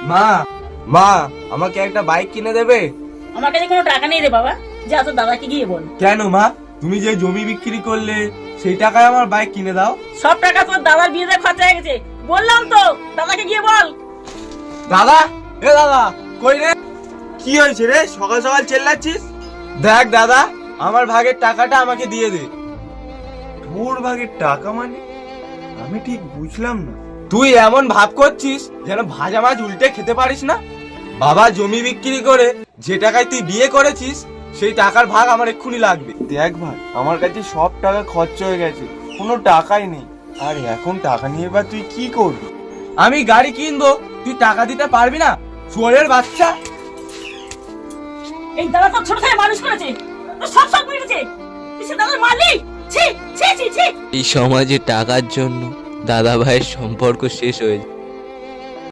মা মা আমাকে একটা বাইক কিনে দেবে? আমার কাছে কোনো টাকা নেই রে বাবা, যা তোর দাদাকে গিয়ে বল। কেন মা, তুমি যে জমি বিক্রি করলে সেই টাকায় আমার বাইক কিনে দাও। সব টাকা তোর দাদার বিয়েতে খরচা হয়ে গেছে, বললাম তো, দাদাকে গিয়ে বল। দাদা, এ দাদা, কই রে? কি হয়েছে রে, সকাল সকাল চেল্লাচ্ছিস? দেখ দাদা, আমার ভাগের টাকাটা আমাকে দিয়ে দে। তোর ভাগের টাকা মানে? আমি ঠিক বুঝলাম না। তুই এমন ভাব করছিস যেন ভাজা মাছ উল্টে খেতে পারিস না। বাবা জমি বিক্রি করে যে টাকায় তুই বিয়ে করেছিস সেই টাকার ভাগ আমার এক্ষুনি লাগবে। দেখ ভাই, আমার কাছে সব টাকা খরচ হয়ে গেছে, কোনো টাকাই নেই। আর এখন টাকা নিয়ে বা তুই কি করবি? আমি গাড়ি কিনবো, তুই টাকা দিতে পারবি না? শুয়োরের বাচ্চা। এই দাদা তো ছোট থেকে মানুষ করেছে, তো সব সব মিটেছে, তুই সে দাদার মালিক। ছি ছি ছি ছি। এই সমাজে টাকার জন্য দাদা ভাইয়ের সম্পর্ক শেষ হয়ে যায়।